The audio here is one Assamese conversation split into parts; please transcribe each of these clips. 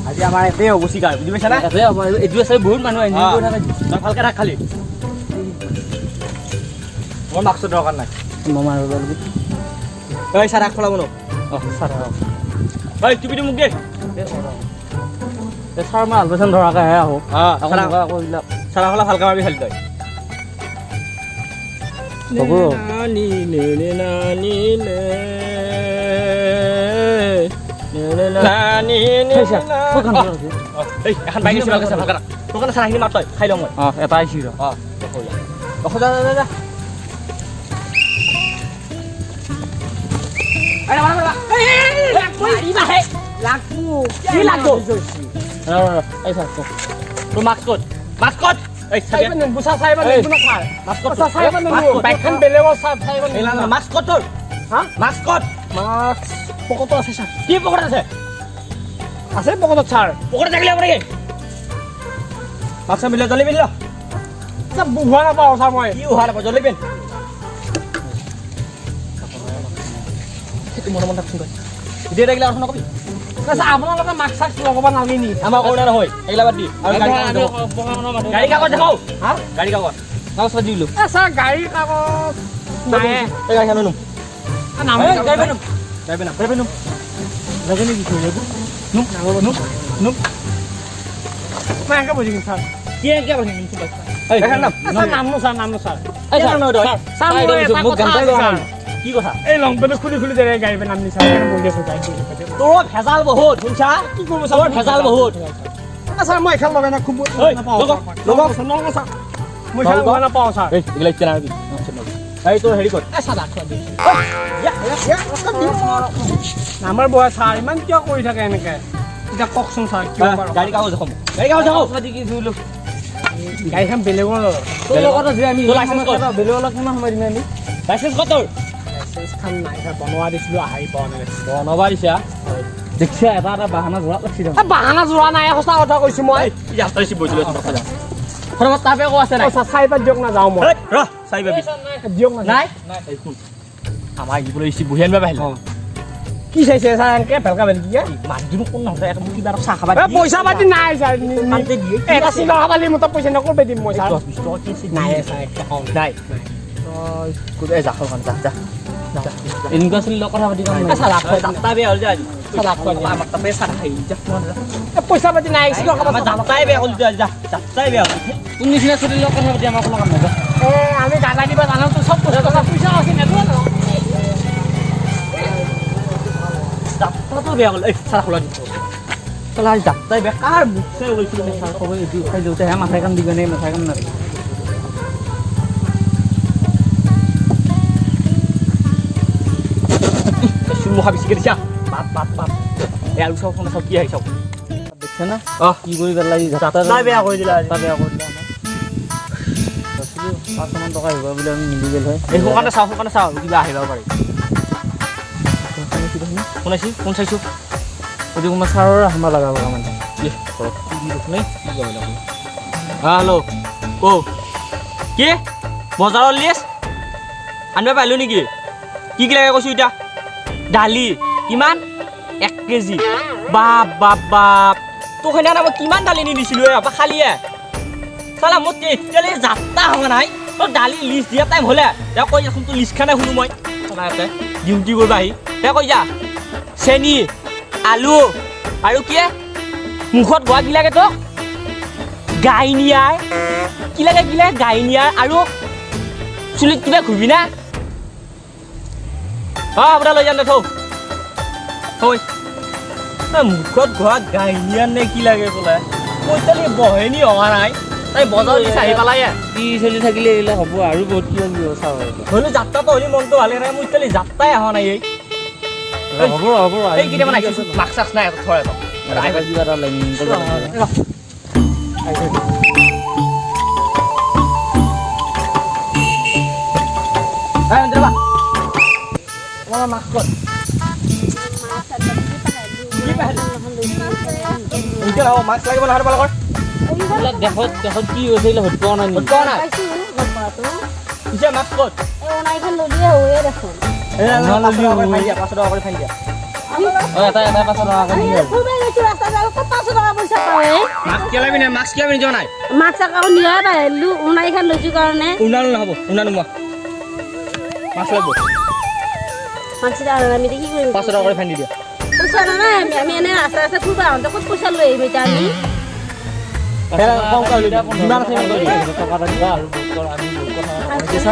আজি আমাৰ এতে হ'ব চিকাৰ বুজি পাইছা না এইটো আছে বহুত মানুহ আহিছে তই ভালকে ৰাখ খালি মোৰ মাস্কটো দৰকাৰ নাই এই চাৰ ৰাখ খোলাব ন এই টুপিটো মোক দে চাৰ মই আলপেচান ধৰাকেহে আহোঁ চাৰা খোলা ভালকে মাৰিবি খালি তই এখন বাইক আছে ভালকে ভালকে ৰাখ তোৰ কাৰণে চাৰাখিনি মাৰ তই খাই লওঁ মই এটা আহিছি তোৰ মাস্ক ক'ত মাস্ক ক'ত মাস্ক ক'ত তোৰ মাস্ক ক'ত পকেটত আছে ছাৰ কি পকেটত আছে আছে পকেটত ছাৰ পকেটত থাকিলে আপুনি মাস্ক মিলে জলদি পিন্ধ হোৱা নাপাওঁ ছাৰ মই কি হোৱা নাপাওঁ জলদি পিন্ধ মনে মনে থাকচোন এতিয়া থাকিলে আৰু নকবি আপোনালোকে মাস্ক চাস্ক লগাব নালাগে নি আমাৰ কৰোণা নহয় এইগিলা বাদ দি গাড়ী কাগজ দেখাও গাড়ী কাগজ কাগজ দিলোঁ ছাৰ গাড়ীৰ কাগজ নাই এই গাড়ীখন নুম কি কথা এই লং পেণ্ট খুলি খুলি দে গাড়ী নাম নিচা তোৰ ভেজাল বহুত শুনছা কি কৰিব ছাৰ ভেজাল বহুত ছাৰ মই খেল লগাই না খুব মই খেল লগাই নাপাওঁ ছাৰ এই তোৰ হেৰি ক'ত আমাৰ বয়া ছাৰ ইমান কিয় কৰি থাকে এনেকে এতিয়া কওকচোন ছাৰ কিয় গাড়ী কাগজ দেখাম গাড়ীখন বেলেগৰ লগত আমি বেলেগৰ লগত কিমান সময় দিম আমি লাইচেঞ্চ ক'ত তোৰ লাইচেঞ্চখন নাই বনোৱা দিছিলোঁ আহি পোৱা নাই বনাবা দিছা দেখিছা এটা এটা বাহানা যোৰা লাগছি বাহানা যোৰা নাই সঁচা কথা কৈছোঁ মই তাপে ক আছে নাই চাই পাত দিয়ক না যাওঁ মই ৰ চাই পাবি দিয়ক না নাই আমাৰ আহিবলৈ ইচি বহি আনিবা আহিল কি চাইছে ছাৰ এনেকৈ ভালকা বেল কি মানুহজনো কোন নহয় কিবা চাহ খাবা পইচা পাতি নাই ছাৰ এটা চিনৰ খাবালি মোৰ পইচা নকৰবে দিম মই ছাৰ নাই ছাৰ একাউণ্ট নাই এনেকুৱা চলি কথা পাতি পইচা পাতি নাই যাত্ৰাই বেয়া কৰিলো যাত্ৰাই বেয়া তোৰ নিচিনা চলিৰ লগত কথা পাতি আমাৰ কোনো কাম নাই আমি গাড়া দিবা জানো তোৰ চব পইচা আছে যাত্ৰাটো বেয়া কৰিলো এই চাৰা খোলা দিব চলা যাত্ৰাই বেয়া কাৰ মুখে কৈছিলোঁ ছাৰ ক'ব এইটো খাই দেউতাহে মাথাই কাম দিবে নে মাথাই কাম নালাগে মুখা বেছিকৈ দিছা বাপ এই আলু চাওক চাওক কি আহি চাওক দেখিছে না কি কৰি পেলাই যাত্ৰাই বেয়া কৰি দিলা বেয়া কৰি দিলা 500 টকা আহিব বুলি আমি মিলি গ'ল হয় এই সোনকালে চাওঁ কিবা আহিব পাৰি কোন চাইছোঁ যদি কোনোবা ছাৰৰ আমাৰ লগাব মানে হেল্ল' কি বজাৰৰ লিষ্ট আনিব পাৰিলোঁ নেকি কি লাগে কৈছোঁ এতিয়া দালি কিমান 1 কেজি বাপ তোক সেইদিনা মই কিমান দালি নি দিছিলোঁ খালিয়ে চালা মোৰ তেতিয়ালৈ যাত্ৰা হোৱা নাই তোৰ দালি লিষ্ট দিয়া টাইম হ'লে তেওঁ কৈ যাচোন তোৰ লিষ্টখনে শুনো মই চালা ইয়াতে ডিউটি কৰিব আহি তেওঁ কৈ যা চেনি আলু আৰু কি মুখত গোৱা কি লাগে তোক গাইনিয়াৰ কি লাগে গাইনিয়াৰ আৰু চুলিত কিবা ঘূৰিবি না আপোনাৰ লৈ যাম দে থৌ মুখত গোৱা গাইনিয়াৰ নে কি লাগে বোলে পইচালি বহেনি অহা নাই তাই বজাৰ দিছে আহি পেলাই কি চলি থাকিলে এইবিলাক হ'ব আৰু বহুত কিবা ব্যৱস্থা হয় হ'লেও যাত্ৰাটো হ'লে মনটো ভালে নাই মোৰ এতিয়ালৈ যাত্ৰাই অহা নাই হ'ব এই কেইটামান আহিছোঁ মাস্ক চাস্ক নাই থয় কিবা এটা লাইন মাস্ক মাস্ক লাগিব নহয় তোমালোকৰ এইবিলাক দেশত কি হৈছে এইবিলাক হত পোৱা নাই নেকি কোৱা নাই পাইছো গপাটো পিছে মাছ ক'ত এই ওনাইখন ললিয়ে হৈয়ে দেখোন অ এটা 500 টকা আমি কৰি ফুৰবে গৈছো ৰাস্তা যাব 500 টকা পইচা পায় মাছ কেলাবি না মাছ কেলাবি যোৱা নাই মাছ চাকাও নিয়া পাইলো ওনাইখন লৈছো কাৰণে উনানো নহ'ব উনানো মই মাছ ল'ব মাছ আৰু আমি কি কৰিম 500 টকা কৰি ফান্দি দিয়া পইচা নাই আমি এনে ৰাস্তা ৰাস্তা ফুৰবা আহোঁতে ক'ত পইচা লৈ আহিম এতিয়া আমি কম কৰি যিমান আছে সিমান কৰি দিয়া টকা এটা দিবা আৰু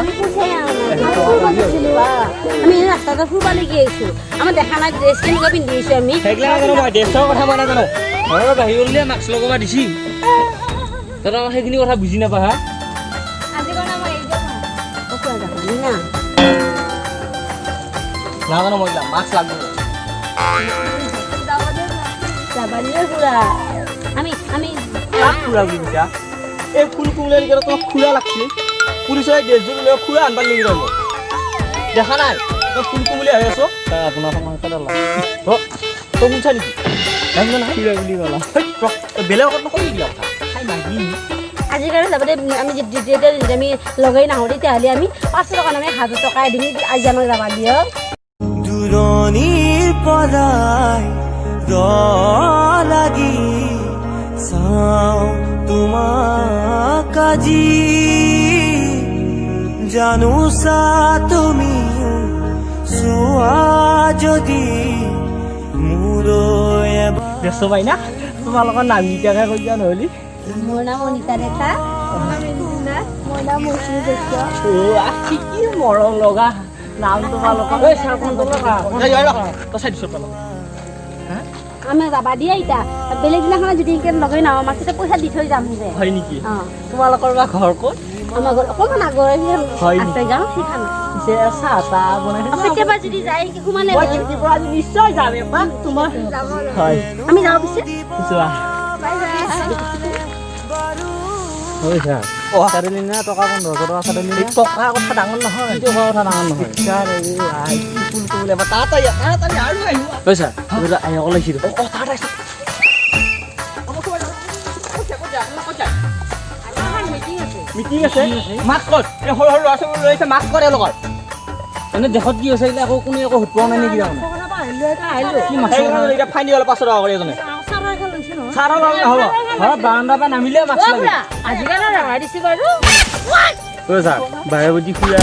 আমি আমি ৰাস্তাতে ফুৰবা লাগি আহিছো আমাৰ দেখা নাই ড্ৰেছ কেনেকুৱা পিন্ধি আহিছো আমি সেইগিলা নাজানো মই ড্ৰেছৰ কথা মই নাজানো ঘৰৰ বাহিৰ উলিয়াই মাস্ক লগাব দিছি তই সেইখিনি কথা বুজি নাপা হা আজি কাৰণে মই এই যাম ক'ত যাবি না নাজানো মই এইগিলা মাছ লাগব যাবা দিয়ে খুৰা আমি খুৰা বুলি কৈছা এই ফুল কুমলে লিখে তোমাক খুৰা লাগছি পুলিচে ড্ৰেছযোৰ লৈ খুৰা আনবাৰ লাগি যাব দেখা নাই তই ফুল কুমলি আহি আছ আপোনাৰ সময় পেলালা তই শুনছা নেকি জানো না খুৰা বুলি ক'লা বেলেগত নকবি এইগিলা কথা খাই মাগি আজি কাৰণে যাব দে আমি যেতিয়া আমি লগাই নাহোঁ তেতিয়াহ'লে আমি 500 টকা আমি 1000 টকাই দিম আজি আমাক যাবা দিয়ক দূৰণিৰ পৰাই লাগি চাওঁ তোমাক আজি জানোছা তুমিও চোৱা যদি মোলৈ এবাৰ ব্যস্ত পাই না তোমালোকৰ নাম কেইটাকে কৈ দিয়া নহ'লি মোৰ নাম অনিতা ডেকা মোৰ নাম মৌচুমী শইকীয়া কি মৰম লগা নাম তোমালোকৰ এই চাৰখন লগা তই চাই দিছ পালো আমি যাবা দিয়া এতিয়া বেলেগ দিনাখন যদি লগাই নাহোঁ আমাক তেতিয়া পইচা দি থৈ যাম যে হয় নেকি অঁ তোমালোকৰ বা ঘৰ ক'ত আমাৰ ঘৰত অকণমান আগৰ হয় আছে গাঁও সেইখন পিছে চাহ তাহ বনাই কেতিয়াবা যদি যায় সোমালে মই খেতিৰ পৰা আজি নিশ্চয় যাম এপাক তোমাৰ হয় আমি যাওঁ পিছে যোৱা বাই বাই হয় ছাৰ চাৰিলি না টকা 1500 টকা চাৰিলি টকা কথা ডাঙৰ নহয় এইটো কথা ডাঙৰ নহয় ফুল কুমলে তাড়াতাড়ি আৰু আহিব হয় ছাৰ আহি অকল আহিছিল মিটিং আছে মাছ ক'ত এই সৰু সৰু ল'ৰা ছোৱালী লৈছে মাছ কৰে লগত এনে দেশত কি হৈছে এইবিলাক আকৌ কোনে একো সুত পোৱা নাই নেকি তাৰমানে কি মাছ এতিয়া ফাইন দিবলৈ 500 টকা কৰি এজনে চাৰৰ লগত হ'ব ঘৰত বাৰাণ্ডাৰ পৰা নামিলে মাছ লাগে আজিকালি ৰঙাই দিছো বাৰু হয় ছাৰ বাৰে বুজি খুৰা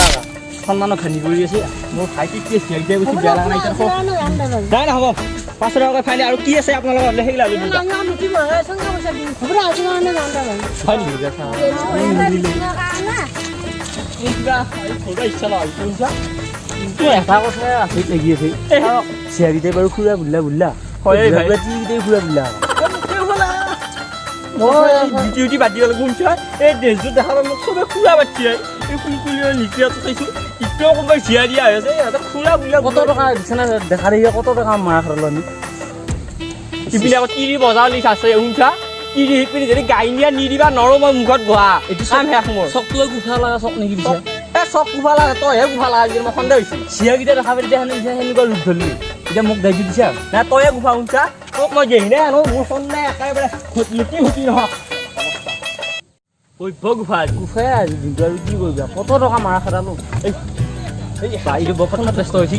সন্মানক খানি কৰি আছে মোৰ ভাইটি কি আছে এতিয়া বেছি বেয়া লগা নাই নাই নহ'ব 500 টকা ফাইন আৰু কি আছে আপোনালোকৰ সেইগিলা লৈ দুটা হয় নেকি ইচ্ছা নহয় কিন্তু এটা কথা আচৰিত লাগি আছে চিয়াৰিতে বাৰু খুৰা বুল্লা হয় ভাই খুৰা বুল্লা মই ডিউটি বাদ দিব লাগিব এই ড্ৰেছযোৰ দেখা পাই মোক চবে খুৰা বাটি এই ফুলকুলি নিকিয়াটো চাইছোঁ এতিয়াও কোনোবাই জীয়াই দিয়া হৈছে সিহঁতে খুৰা বুলিয়ে কত টকা দিছে না দেখা দেখি কত টকা মাৰা খালো আমি ইপিনে আকৌ তিৰি বজাৰ লিখা আছে শুনছা তিৰি সিপিনে যদি গাই নিয়া নিদিবা নৰো মই মুখত বহা এইটো চাম শেষ মোৰ চকটোৱে গুঠা লগা চক নেকি দিছে চক গুফা লাগা তইহে গুফা লাগা মই সন্দেহ হৈছিল চিয়াৰকেইটা দেখা পাই তেতিয়া সেনেকুৱা ৰূপ ধৰিলি এতিয়া মোক দায়িত্ব দিছে না তইহে গুফা শুনছা তোক মই গেহিনে আনো মোৰ সন্দেহ একেবাৰে লুটি ফুটি নহয় গুফা গুফাই আজি দিনটো আৰু কি কৰিবা কত টকা মাৰা খাটালো এইটো বৰপথাৰত ব্যস্ত হৈছে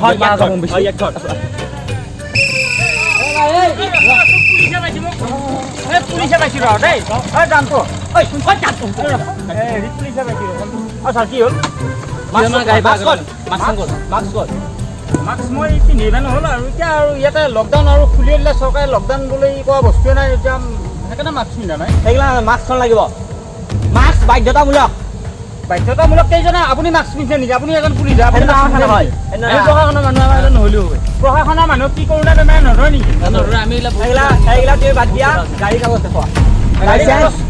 পুলিচে পাইছিল দেই জানতো পুলিচে পাইছিল কি হ'ল মাস্ক মই পিন্ধিবা নহ'ল আৰু এতিয়া আৰু ইয়াতে লকডাউন আৰু খুলি দিলে চৰকাৰে লকডাউন বুলি কোৱা বস্তুৱে নাই এতিয়া সেইকাৰণে মাস্ক পিন্ধা নাই সেইগিলা মাস্কখন লাগিব মাস্ক বাধ্যতামূলক কেইজনে আপুনি মাস্ক পিন্ধে নেকি আপুনি এজন পুলিচ প্ৰশাসনৰ মানুহ আমাৰ নহ'লেও হয় প্ৰশাসনৰ মানুহ কি কৰোণা বেমাৰ নধৰে নেকি আমি সেইগিলা তুমি বাদ দিয়া গাড়ী কাগজ দেখুৱা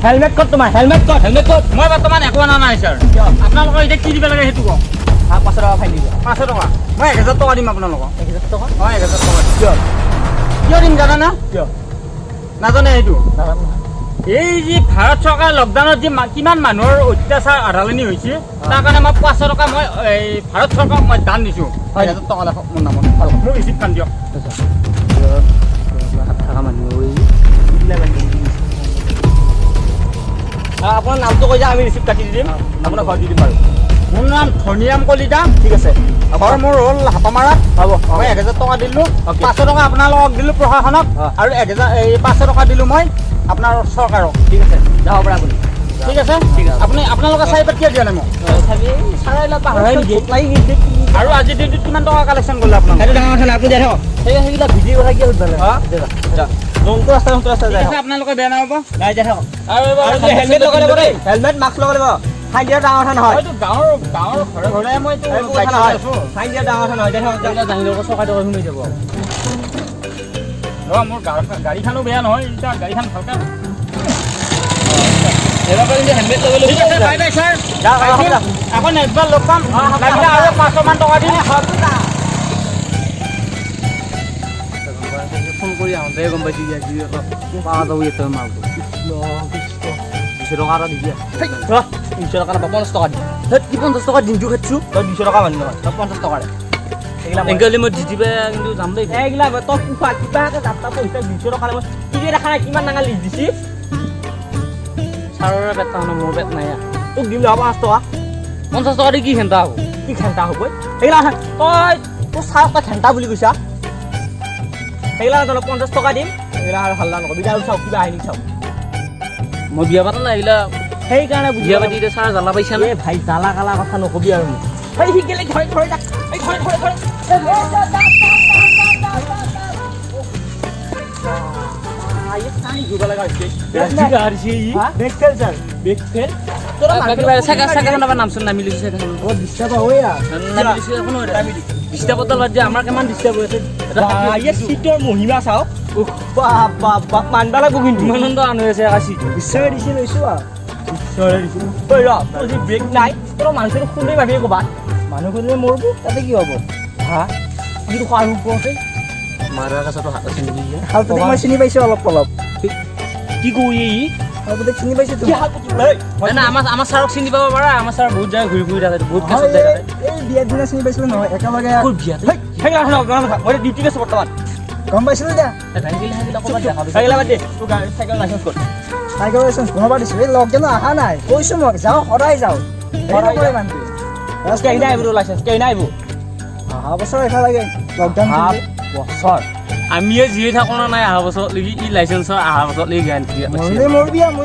হেলমেট ক'ত তোমাৰ হেলমেট ক'ত মই বৰ্তমান একো অনা নাই ছাৰ আপোনালোকৰ এতিয়া কি দিব লাগে সেইটো কওক 500 টকা ফাইন দিব 500 টকা মই 1000 টকা দিম আপোনালোকক 1000 টকা হয় 1000 টকা কিয় দিম জানা না কিয় নাজানে সেইটো এই যে ভাৰত চৰকাৰ লকডাউনত যে কিমান মানুহৰ অত্যাচাৰ আধালনি হৈছে তাৰ কাৰণে মই 500 টকা মই ভাৰত চৰকাৰক মই দান দিছোঁ 1000 টকা লাখক মোৰ নামত মোক ৰিচিপ্ট খান দিয়ক থকা মানুহ আপোনাৰ নামটো কৈ যা আমি ৰিচিপ্ট কাটি দিম আপোনাৰ ঘৰত দি দিম বাৰু মোৰ নাম ধনীৰাম কলিতা ঠিক আছে ঘৰ মোৰ হ'ল হাতমাৰাত হ'ব মই 1000 টকা দিলোঁ Okay. 500 টকা আপোনালোকক দিলোঁ প্ৰশাসনক আৰু 500 টকা দিলোঁ মই আপোনাৰ চৰকাৰক ঠিক আছে যাব পাৰে আপুনি ঠিক আছে ঠিক আছে। আপোনালোকে চাই পাত কিয় দিয়া নাই মোক আৰু আজিৰ দিনটোত কিমান টকা কালেকশ্যন কৰিলে আপোনালোকে সেইটো ডাঙৰ কথা নাই আপুনি যাই থাকক সেইবিলাক ভিডিঅ' কথা কি সুধিলে যোনটো ৰাস্তা যাই থাকক আপোনালোকে বেয়া নাপাব যাই থাকক আৰু হেলমেট লগাই ল'ব দেই হেলমেট মাস্ক লগাই ল'ব ফাইন দিয়া ডাঙৰ কথা নহয় হয়তো গাঁৱৰ ঘৰে ঘৰে মই এইবোৰ কথা নহয় ফাইন দিয়া ডাঙৰ কথা নহয় যাই থাকক জানিলে চৰকাৰে সোমাই যাব মোৰ গাড়ীখনো বেয়া নহয় এতিয়া গাড়ীখন ভালকৈ হেলমেট লগাই ঠিক আছে বাই বাই ছাৰ আকৌ নেক্সটবাৰ লগ পাম লাগিলে আৰু 500 মান টকা দিম ফোন কৰি আহোঁতে গম পাইছোঁ পাৱা যাব ইয়াতে মালটো 200 টকা এটা দি দিয়া 200 টকা এটা 50 টকা দি কি 50 টকা দিনটো খাইছোঁ তই 200 টকা মানি নহয় তই 50 টকা এইগিলা মই দি দিবা কিন্তু যাম দেই এইগিলা তই কিবা এটা যাত্ৰা পইচা 200 টকা মই কি দেখা নাই কিমান ডাঙৰ লিষ্ট দিছি ছাৰৰ বেট নহয় মোৰ বেট নাই তোক দিম যাব 5 টকা 50 টকা দি কি ঘণ্টা হ'ব কি ঘণ্টা হ'ব এইগিলা তই তোৰ ছাৰক তই ঘণ্টা বুলি কৈছা সেইগিলা তই 50 টকা দিম এইগিলা আৰু হাল্লা নকবি আৰু চাওক কিবা আহি চাওক মই বিয়া পাতা নাই এইগিলা সেইকাৰণে বিয়া পাতি এতিয়া ছাৰ জ্বালা পাইছা নে ভাই জ্বালা কালা কথা নকবি আৰু এই সি গেলে ঘৰে ঘৰে যা এই ঘৰে ঘৰে ঘৰে আমাৰ কিমান ডিষ্টাৰ্ব হৈ আছে মহিমা চাওক মানবা লাগব কিন্তু আনন্দ আন হৈ আছে ঈশ্বৰে দিছে লৈছো ব্ৰেক নাই তোৰ মানুহটো খুন্দেই ভাবি ক'বা মানুহ খুন্দিলে মৰব তাতে কি হ'ব হা কিন্তু খোৱাৰ ওপৰতে মাৰাৰ কাছতো হাত আছে নেকি মই চিনি পাইছোঁ অলপ অলপ কি কই চিনি পাইছোঁ আমাৰ ছাৰক চিনি পাব পাৰা আমাৰ ছাৰ বহুত জেগা ঘূৰি ফুৰি থাকে বহুত কাছত যায় থাকে এই বিয়াৰ দিনা চিনি পাইছিলোঁ নহয় একেলগে ক'ৰ বিয়াত মই ডিউটি গৈছোঁ বৰ্তমান গম পাইছিলোঁ এতিয়া চাইকেল বাদ দে তোৰ চাইকেল লাইচেঞ্চ ক'ত চাইকেল লাইচেঞ্চ বনাব দিছোঁ এই লগজনো অহা নাই কৈছোঁ মই যাওঁ সদায় যাওঁ কেই নাই আহিব লাইচেঞ্চ কেই নাই আহিব অহা বছৰ এইফালে লাগে লকডাউন বছৰ আমিয়ে জীয়াই থাকোঁ না নাই অহা বছৰত লাগি ই লাইচেঞ্চৰ অহা বছৰত লাগি গেৰাণ্টি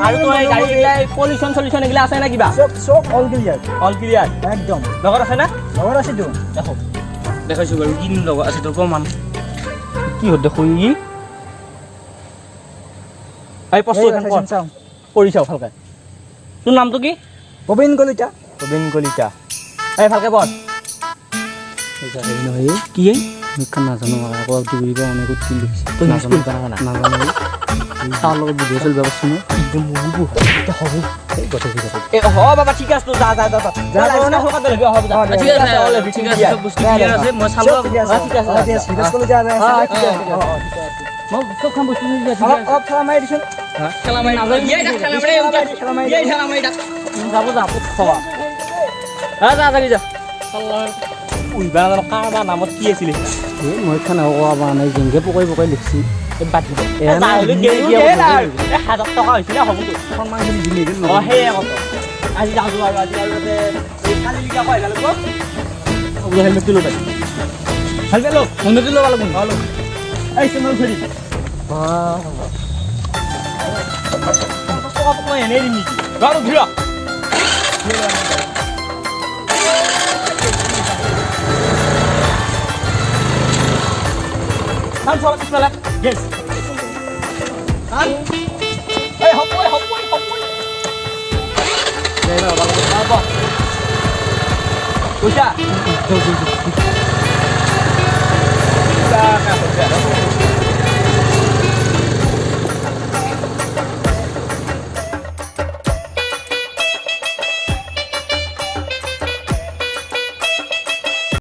আৰু তোৰ এই গাড়ী এইগিলা পলিউশ্যন চলিউশ্যন এইগিলা আছে না কিবা চব অল ক্লিয়াৰ একদম লগত আছে না লগত আছেতো দেখো দেখাইছোঁ বাৰু কিনো লগত আছে তোৰ কমান কি হ'ল দেখো ই এই প্ৰশ্ন চাওঁ কৰি চাওঁ ভালকৈ তোৰ নামটো কি প্ৰবীণ কলিতা প্ৰবীণ কলিতা এই ভালকৈ পঢ় নহয় কি মুখখন নাজানো আকৌ ডিগ্ৰী পৰা অনেক কি লিখিছে তই নাজানো নাজানো তাৰ লগত ভিডিঅ' চলিব পাৰছোঁ মই হ'ব হ'ব বাবা ঠিক আছে যা যা যা ঠিক আছে চব বস্তু ক্লিয়াৰ আছে মই চালোঁ ঠিক আছে মই চবখন বস্তু খেলা মাৰি দিছোঁ খেলা মাৰি যাব যা খোৱা যা যাবি যা উইবা কাৰোবাৰ নামত কি আছিলে মই খানা কোৱা পৰা নাই যেনেকৈ পকাই পকাই লিখিছোঁ হাজাৰ টকা হৈছিলে হ'বতো সন্মানখিনি দিলে অঁ সেয়ে কত আজি যাওঁ আৰু আজি আৰু কালি লিখা কয় হেলমেটটো ল'ব হেলমেট লওক হেলমেটটো ল'ব লাগিব লওক এই চেনেল ফেৰি টকা মই এনেই দিম নেকি বাৰু ঘূৰা Han får ikke spille. Yes. Han. Hey, hopp. Nei, bare. Gå.